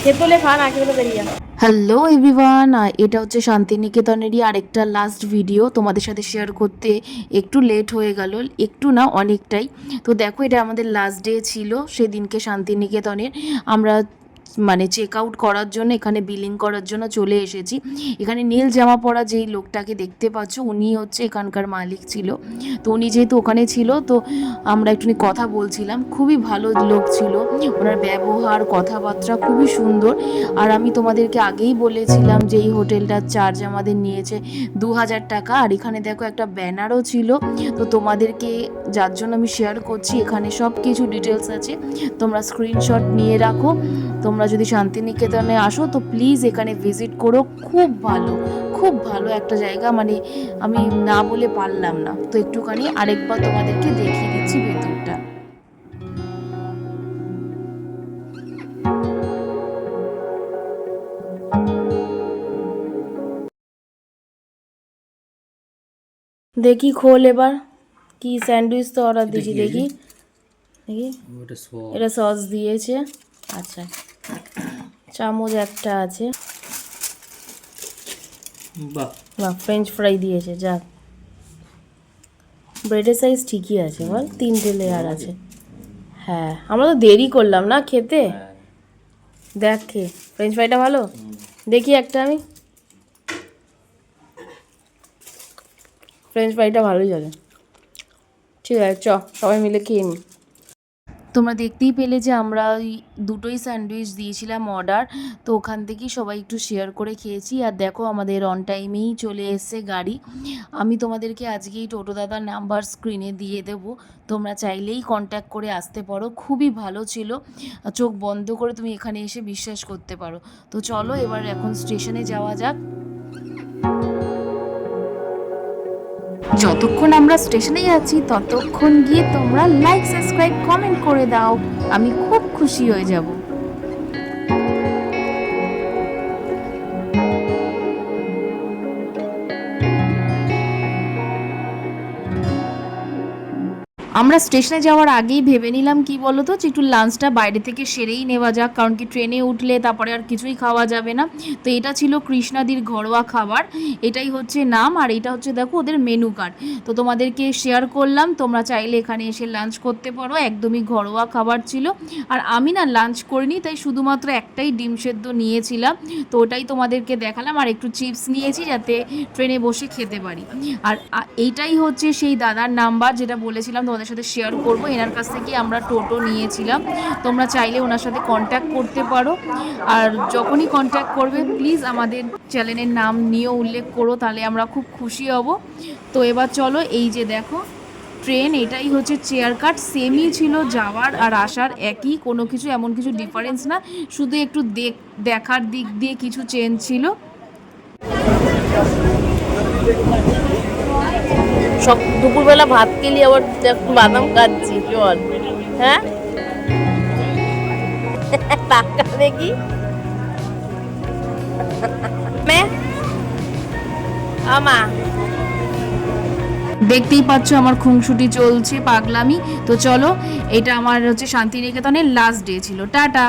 খেতলে খা না খেতলে বেরিয়ে যা। হ্যালো এভরিওয়ান, এটা হচ্ছে শান্তিনিকেতনেরই আরেকটা লাস্ট ভিডিও তোমাদের সাথে শেয়ার করতে। একটু লেট হয়ে গেল, একটু না অনেকটাই। তো দেখো, এটা আমাদের লাস্ট ডে ছিল সেদিনকে শান্তিনিকেতনের। আমরা মানে চেক আউট করার জন্য, এখানে বিলিং করার জন্য চলে এসেছি। এখানে নীল জামা পরা যেই লোকটাকে দেখতে পাচ্ছ, উনি হচ্ছে এখানকার মালিক ছিল। তো উনি যেহেতু ওখানে ছিল, তো আমরা একটুখানি কথা বলছিলাম। খুবই ভালো লোক ছিল, ওনার ব্যবহার কথাবার্তা খুবই সুন্দর। আর আমি তোমাদেরকে আগেই বলেছিলাম যে এই হোটেলটার চার্জ আমাদের নিয়েছে 2000 টাকা। আর এখানে দেখো একটা ব্যানারও ছিল, তো তোমাদেরকে যার জন্য আমি শেয়ার করছি। এখানে সব কিছু ডিটেলস আছে, তোমরা স্ক্রিনশট নিয়ে রাখো। তোমরা যদি শান্তিনিকেতনে আসো তো প্লিজ এখানে ভিজিট করো। খুব ভালো, খুব ভালো একটা জায়গা, মানে আমি না বলে পারলাম না। তো একটুখানি আরেকবার তোমাদেরকে দেখিয়ে দিচ্ছি ভেতরটা। দেখি খোল এবার। কি স্যান্ডউইচ তো অর্ডার দিয়েছি, দেখি দেখি। এটা সস দিয়েছে। আচ্ছা, চামচ একটা আছে। বাহ, ফ্রেঞ্চ ফ্রাই দিয়েছে। যাক, ব্রেডের সাইজ ঠিকই আছে বল, 3টে লেয়ার আছে। হ্যাঁ, আমরা তো দেরি করলাম না খেতে। দেখ খেয়ে, ফ্রেঞ্চ ফ্রাইটা ভালো। দেখি একটা আমি, ফ্রেঞ্চ ফ্রাইটা ভালোই লাগে। ঠিক আছে, সবাই মিলে খেয়ে নিই। তোমরা দেখতেই পেলে যে আমরা ওই দুটোই স্যান্ডউইচ দিয়েছিলাম অর্ডার। তো ওখান থেকেই সবাই একটু শেয়ার করে খেয়েছি। আর দেখো, আমাদের অন টাইমেই চলে এসছে গাড়ি। আমি তোমাদেরকে আজকেই টোটো দাদার নাম্বার স্ক্রিনে দিয়ে দেবো, তোমরা চাইলেই কন্ট্যাক্ট করে আসতে পারো। খুবই ভালো ছিল, চোখ বন্ধ করে তুমি এখানে এসে বিশ্বাস করতে পারো। তো চলো এবার এখন স্টেশনে যাওয়া যাক। যতক্ষণ আমরা স্টেশনে যাচ্ছি ততক্ষণ গিয়ে তোমরা লাইক, সাবস্ক্রাইব, কমেন্ট করে দাও, আমি খুব খুশি হয়ে যাব। আমরা স্টেশনে যাওয়ার আগেই ভেবে নিলাম কি বলো তো, যে একটু লাঞ্চটা বাইরে থেকে সেরেই নেওয়া যাক, কারণ কি ট্রেনে উঠলে তারপরে আর কিছুই খাওয়া যাবে না। তো এটা ছিল কৃষ্ণাদির ঘরোয়া খাবার, এটাই হচ্ছে নাম। আর এটা হচ্ছে দেখো ওদের মেনু কার্ড। তো তোমাদেরকে শেয়ার করলাম, তোমরা চাইলে এখানে এসে লাঞ্চ করতে পারো। একদমই ঘরোয়া খাবার ছিল। আর আমি না লাঞ্চ করিনি, তাই শুধুমাত্র একটাই ডিম সেদ্ধ নিয়েছিলাম। তো ওটাই তোমাদেরকে দেখালাম। আর একটু চিপস নিয়েছি যাতে ট্রেনে বসে খেতে পারি। আর এইটাই হচ্ছে সেই দাদার নাম্বার যেটা বলেছিলাম তোমাদের সাথে শেয়ার করব। এনার কাছ থেকে আমরা টোটো নিয়েছিলাম। তোমরা চাইলে ওনার সাথে কন্ট্যাক্ট করতে পারো। আর যখনই কন্ট্যাক্ট করবে প্লিজ আমাদের চ্যানেলের নাম নিয়েও উল্লেখ করো, তাহলে আমরা খুব খুশি হব। তো এবার চলো, এই যে দেখো ট্রেন, এটাই হচ্ছে চেয়ার কাট। সেমই ছিল যাওয়ার আর আসার, একই, কোনো কিছু এমন কিছু ডিফারেন্স না, শুধু একটু দেখার দিক দিয়ে কিছু চেঞ্জ ছিল। সব দুপুরবেলা ভাত খেলি, আবার বাদাম খাচ্ছি। চল, হ্যাঁ টাকা দেখি। দেখতেই পাচ্ছ আমার খুনসুটি চলছে, পাগলামি। তো চলো, এটা আমার হচ্ছে শান্তিনিকেতনের লাস্ট ডে ছিল। টাটা।